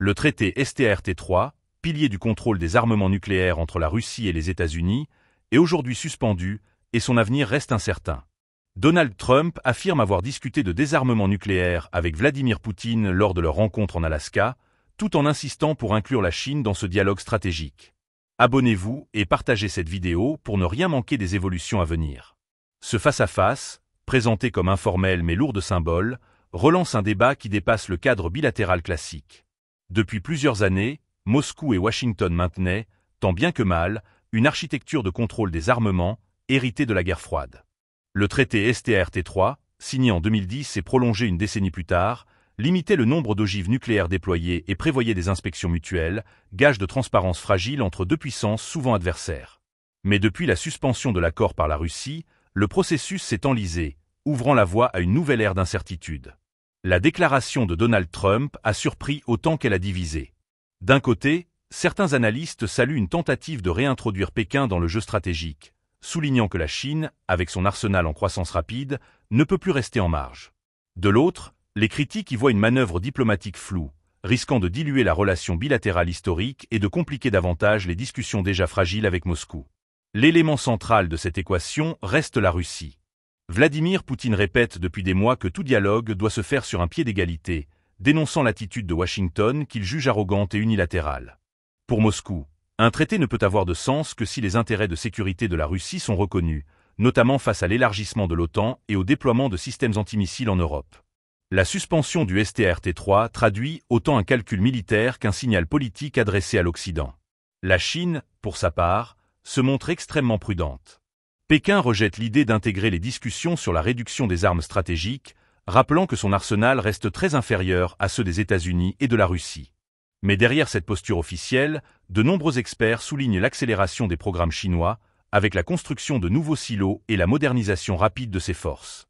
Le traité START-3, pilier du contrôle des armements nucléaires entre la Russie et les États-Unis, est aujourd'hui suspendu et son avenir reste incertain. Donald Trump affirme avoir discuté de désarmement nucléaire avec Vladimir Poutine lors de leur rencontre en Alaska, tout en insistant pour inclure la Chine dans ce dialogue stratégique. Abonnez-vous et partagez cette vidéo pour ne rien manquer des évolutions à venir. Ce face-à-face, présenté comme informel mais lourd de symboles, relance un débat qui dépasse le cadre bilatéral classique. Depuis plusieurs années, Moscou et Washington maintenaient, tant bien que mal, une architecture de contrôle des armements, héritée de la guerre froide. Le traité START-3, signé en 2010 et prolongé une décennie plus tard, limitait le nombre d'ogives nucléaires déployées et prévoyait des inspections mutuelles, gage de transparence fragile entre deux puissances souvent adversaires. Mais depuis la suspension de l'accord par la Russie, le processus s'est enlisé, ouvrant la voie à une nouvelle ère d'incertitude. La déclaration de Donald Trump a surpris autant qu'elle a divisé. D'un côté, certains analystes saluent une tentative de réintroduire Pékin dans le jeu stratégique, soulignant que la Chine, avec son arsenal en croissance rapide, ne peut plus rester en marge. De l'autre, les critiques y voient une manœuvre diplomatique floue, risquant de diluer la relation bilatérale historique et de compliquer davantage les discussions déjà fragiles avec Moscou. L'élément central de cette équation reste la Russie. Vladimir Poutine répète depuis des mois que tout dialogue doit se faire sur un pied d'égalité, dénonçant l'attitude de Washington qu'il juge arrogante et unilatérale. Pour Moscou, un traité ne peut avoir de sens que si les intérêts de sécurité de la Russie sont reconnus, notamment face à l'élargissement de l'OTAN et au déploiement de systèmes antimissiles en Europe. La suspension du START-3 traduit autant un calcul militaire qu'un signal politique adressé à l'Occident. La Chine, pour sa part, se montre extrêmement prudente. Pékin rejette l'idée d'intégrer les discussions sur la réduction des armes stratégiques, rappelant que son arsenal reste très inférieur à ceux des États-Unis et de la Russie. Mais derrière cette posture officielle, de nombreux experts soulignent l'accélération des programmes chinois, avec la construction de nouveaux silos et la modernisation rapide de ses forces.